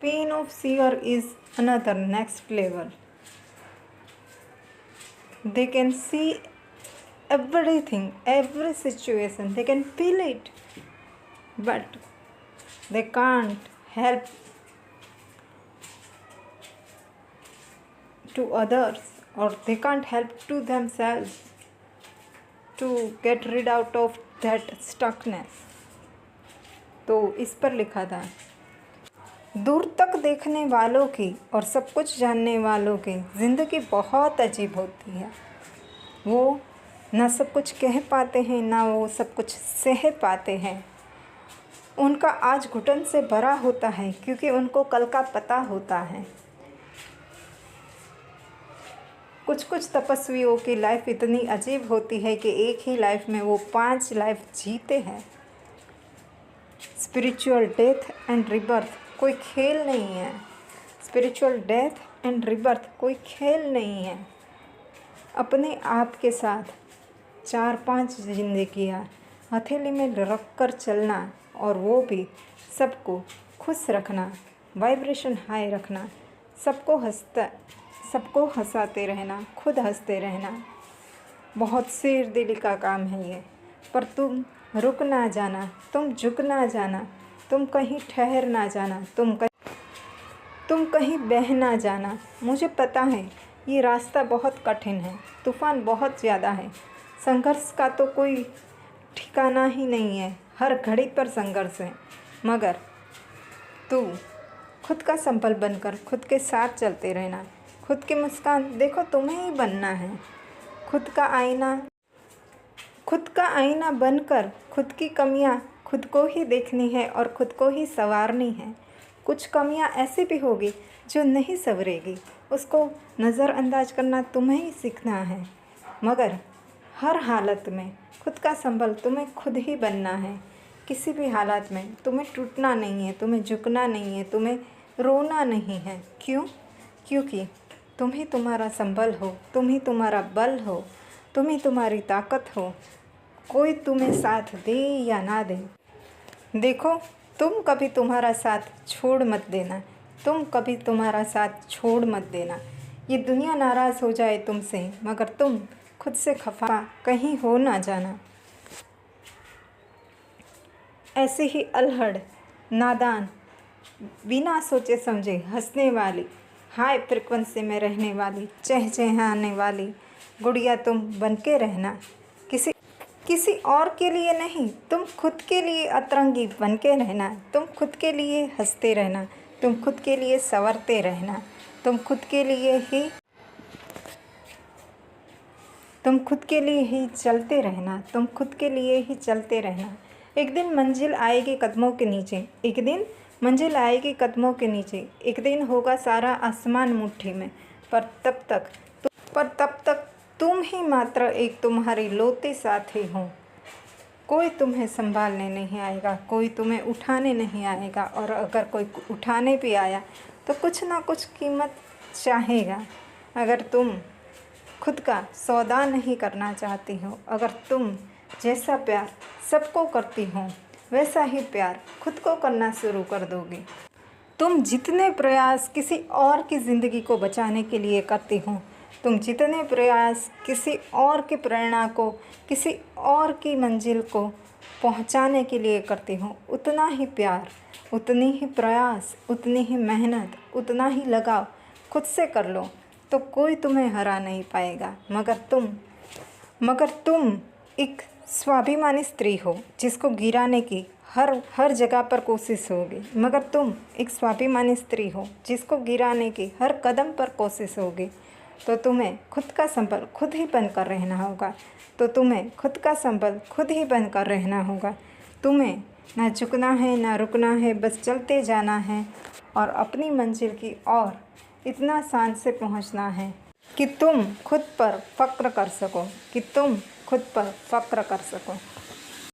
pain of seer is another next level. They can see everything, every situation, they can feel it, but they can't help to others, or they can't help to themselves to get rid out of that stuckness. तो इस पर लिखा था, दूर तक देखने वालों की और सब कुछ जानने वालों की ज़िंदगी बहुत अजीब होती है। वो ना सब कुछ कह पाते हैं, ना वो सब कुछ सह पाते हैं। उनका आज घुटन से भरा होता है क्योंकि उनको कल का पता होता है। कुछ कुछ तपस्वियों की लाइफ इतनी अजीब होती है कि एक ही लाइफ में वो 5 लाइफ जीते हैं। स्पिरिचुअल डेथ एंड रिबर्थ कोई खेल नहीं है। स्पिरिचुअल डेथ एंड रिबर्थ कोई खेल नहीं है। अपने आप के साथ 4-5 जिंदगियाँ हथेली में रख कर चलना, और वो भी सबको खुश रखना, वाइब्रेशन हाई रखना, सबको हंसाते रहना, खुद हंसते रहना, बहुत शेरदिली का काम है ये। पर तुम रुक ना जाना, तुम झुक ना जाना, तुम कहीं ठहर ना जाना, तुम कहीं बह ना जाना। मुझे पता है ये रास्ता बहुत कठिन है, तूफ़ान बहुत ज़्यादा है, संघर्ष का तो कोई ठिकाना ही नहीं है, हर घड़ी पर संघर्ष है। मगर तू खुद का संबल बनकर खुद के साथ चलते रहना। खुद की मुस्कान देखो तुम्हें ही बनना है। खुद का आईना बनकर खुद की कमियां खुद को ही देखनी है और खुद को ही संवारनी है। कुछ कमियां ऐसी भी होगी जो नहीं संवरेगी, उसको नज़रअंदाज करना तुम्हें ही सीखना है। मगर हर हालत में खुद का संबल तुम्हें खुद ही बनना है। किसी भी हालत में तुम्हें टूटना नहीं है, तुम्हें झुकना नहीं है, तुम्हें रोना नहीं है। क्यों? क्योंकि तुम ही तुम्हारा संबल हो, तुम ही तुम्हारा बल हो, तुम ही तुम्हारी ताकत हो। कोई तुम्हें साथ दे या ना दे, देखो तुम कभी तुम्हारा साथ छोड़ मत देना, तुम कभी तुम्हारा साथ छोड़ मत देना। ये दुनिया नाराज़ हो जाए तुमसे, मगर तुम खुद से खफा कहीं हो ना जाना। ऐसे ही अल्हड़, नादान, बिना सोचे समझे हंसने वाली, हाई फ्रिक्वेंसी में रहने वाली, चहचहाने वाली गुड़िया तुम बन के रहना। किसी और के लिए नहीं, तुम खुद के लिए अतरंगी बन के रहना। तुम खुद के लिए हंसते रहना, तुम खुद के लिए संवरते रहना, तुम खुद के लिए ही चलते रहना, तुम खुद के लिए ही चलते रहना। एक दिन मंजिल आएगी कदमों के नीचे, एक दिन मंजिल आएगी कदमों के नीचे, एक दिन होगा सारा आसमान मुट्ठी में। पर तब तक तुम ही मात्र एक तुम्हारी लोते साथी हो। कोई तुम्हें संभालने नहीं आएगा, कोई तुम्हें उठाने नहीं आएगा, और अगर कोई उठाने भी आया तो कुछ ना कुछ कीमत चाहेगा। अगर तुम खुद का सौदा नहीं करना चाहती हो, अगर तुम जैसा प्यार सबको करती हो वैसा ही प्यार खुद को करना शुरू कर दोगी, तुम जितने प्रयास किसी और की ज़िंदगी को बचाने के लिए करती हो, तुम जितने प्रयास किसी और की प्रेरणा को, किसी और की मंजिल को पहुंचाने के लिए करती हो, उतना ही प्यार, उतनी ही प्रयास, उतनी ही मेहनत, उतना ही लगाव खुद से कर लो तो कोई तुम्हें हरा नहीं पाएगा। मगर तुम एक स्वाभिमानी स्त्री हो जिसको गिराने की हर जगह पर कोशिश होगी। मगर तुम एक स्वाभिमानी स्त्री हो जिसको गिराने की हर कदम पर कोशिश होगी। तो तुम्हें खुद का संबल खुद ही बनकर रहना होगा। तुम्हें ना झुकना है, ना रुकना है, बस चलते जाना है और अपनी मंजिल की ओर इतना शान से पहुंचना है कि तुम खुद पर फ़क्र कर सको।